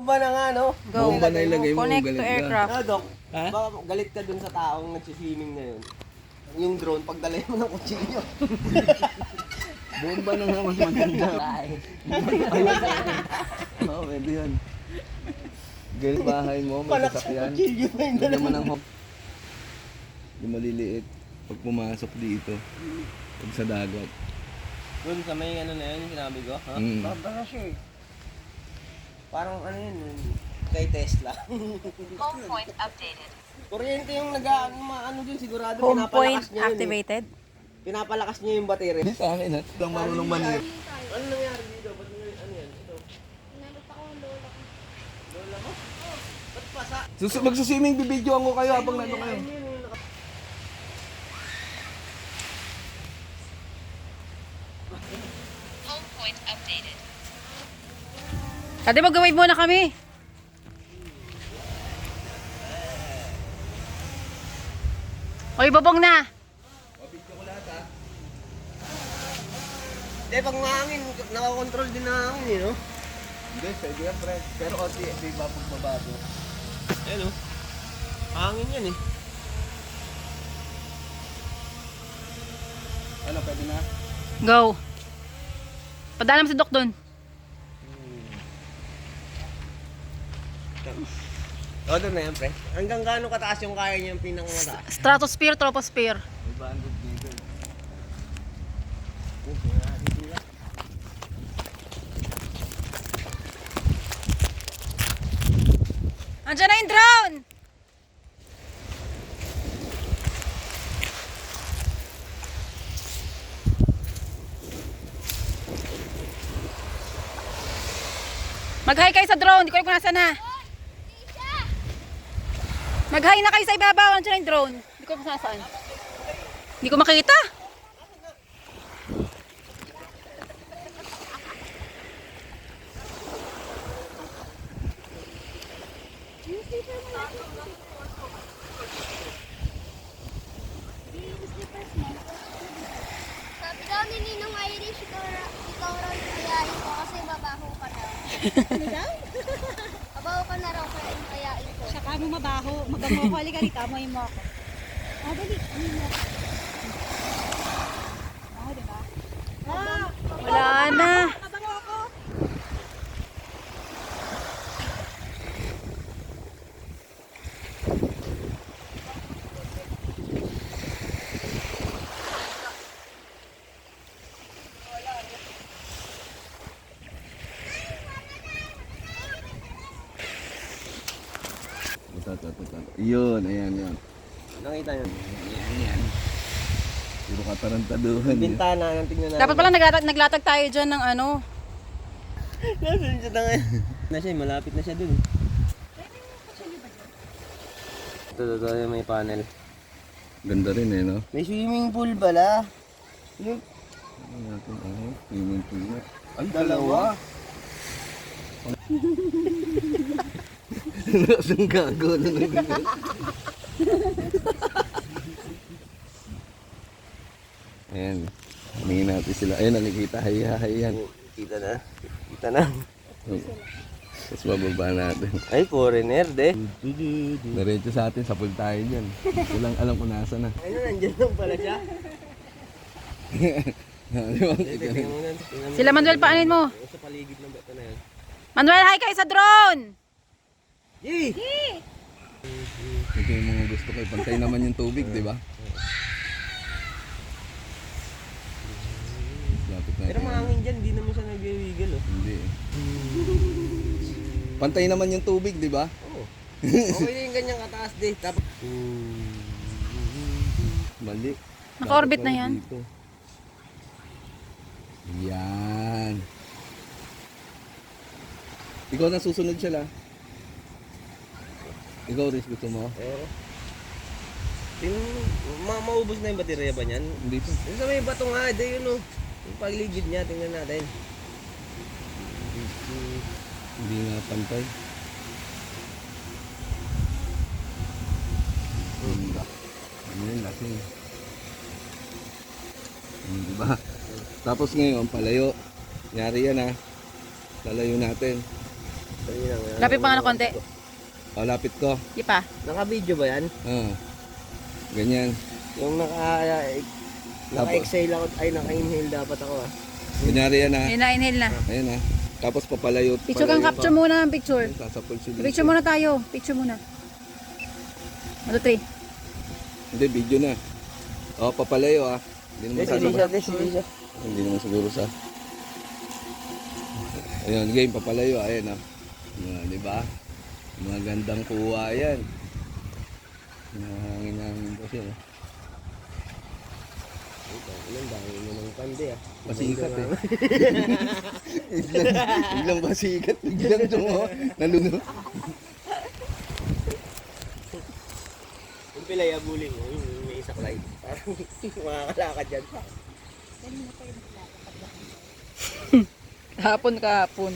Bomba na nga, no? Go. Bomba na ilagay mo, Connect galit to ka. aircraft. Ah, Dok, Ha? baka galit ka dun sa taong nagsiswimming na yun. Yung drone, pagdala mo ng kutsilyo. Bomba na nga mas maganda. Oo, pwede yun. Galit bahay mo, may Palak sa sasakyan. kutsilyo na yung Lagyan mo dala ng hop. Yung maliliit. Pag pumasok dito. Pag sa dagat. Dun sa may ano na yun, yung sinabi ko, ha? Mm. Baka siya eh. Parang ano yun, kay Tesla. Home point updated. Kuryente yung nag-ano dun, sigurado Home point pinapalakas niya yun eh. activated. Pinapalakas niya yung battery. Hindi sa akin ha. Lang marunong manir. Ano nangyari dito? Ba't ano yan? Ito? Inanot ako ng lola ko. Lola mo? Ba't pasa? Magsuswimming, bibidyoan ko kayo habang nandun kayo. Ayun yun, yung Home point updated. Dati mag-wave muna kami. Oy, bobong na. Hindi, pag mahangin, nakakontrol din ng hangin eh, no? Hindi, pwede yan, friend. Pero konti, di ba pagbabago? Ayun, oh. Hangin yan eh. Ano, pwede na? Go. Padala mo si Doc dun. O, doon na yan, pre. Hanggang gaano kataas yung kaya niya yung pinakamataas? Stratosphere, troposphere. May banded dito. Andiyan na yung drone! Mag-hi kayo sa drone, di ko alam kung nasa na. Mag-hi na kayo sa ibabaw, andiyan na yung drone. Di ko alam kung nasaan. Hindi ko makita. Sabi daw ni Ninong Irish, ikaw raw yung ayain ko kasi mabaho ka daw. Ano daw? Mabaho ka na raw kaya yung ayain ko. Saka mo mabaho, mabango ko, halika dito, amoy mo ako. Ah, dali, amoy mo ako. Ah, diba? Ah, Wala na. mabango ako. Ito. Yun, ayan, yan. Nakita niyo? Ayan. Puro katarantaduhan yun. Bintana, nang tingnan natin. Dapat pala naglatag tayo dyan ng ano. Nasaan siya na ngayon? Na siya, malapit na siya dun. Ito, may panel. Ganda rin eh, no? May swimming pool pala. Yung Ano natin, swimming pool na. Ay, dalawa. Nasaan gago na nag- Ayan. Tingin natin sila. Ayan, nakikita. Hayan. Kita na. Kita na. Tapos bababa natin. Ay, foreigner, de. Diretso sa atin, sapul tayo dyan. Walang alam kung nasa na. Ayun, nandiyan lang pala siya. Tingnan mo na. Sila Manuel, paanin mo. Sa paligid ng bato na yan. Manuel, hi kayo sa drone! Yee! Ito yung mga gusto ko. Pantay naman yung tubig, di ba? Lapit natin. Pero mahangin dyan, di naman siya nag-wiggle, oh. Hindi eh. Pantay naman yung tubig, di ba? Oo. Okay na yung ganyang kataas, de. Tapos, Mali. Naka-orbit Dapat na yan. dito. Yan. Ikaw na susunod siya la. Ikaw, Riz, gusto mo? oo. Maubos na yung baterya ba niyan? Hindi pa. Yung sa may bato nga, de yun, oh. Yung paligid niya, tingnan natin. Hindi nga pantay. Ano yun, lasing. Diba? Tapos ngayon, palayo. Nyari yan ha. Lalayo natin. Lapit pa nga ng konti. O, lapit ko. Di pa. Naka-video ba yan? Ganyan. Yung naka-exhale ako, ay naka-inhale dapat ako ah. Kunyari yan ha. Inhale na, inhale na. Ayan ha. Tapos papalayo. Picture kang capture muna ng picture. Sasapol siya dito. Picture muna tayo. Picture muna. 1, 2, 3. Hindi, video na. O, papalayo ha. Hindi naman sasapol. Siya. Hindi naman siguro sa... Ayun, game, papalayo. Ayan ha. Di ba? Mga gandang kuha yan. Hangin-hangin pa siya. Ang dami mo ng pande ah. Pasikat eh. Biglang pasikat. Biglang tungo. Nalunod. Yung pilay abuling mo, yung may isaklay. Parang makakalakad dyan. Kahapon.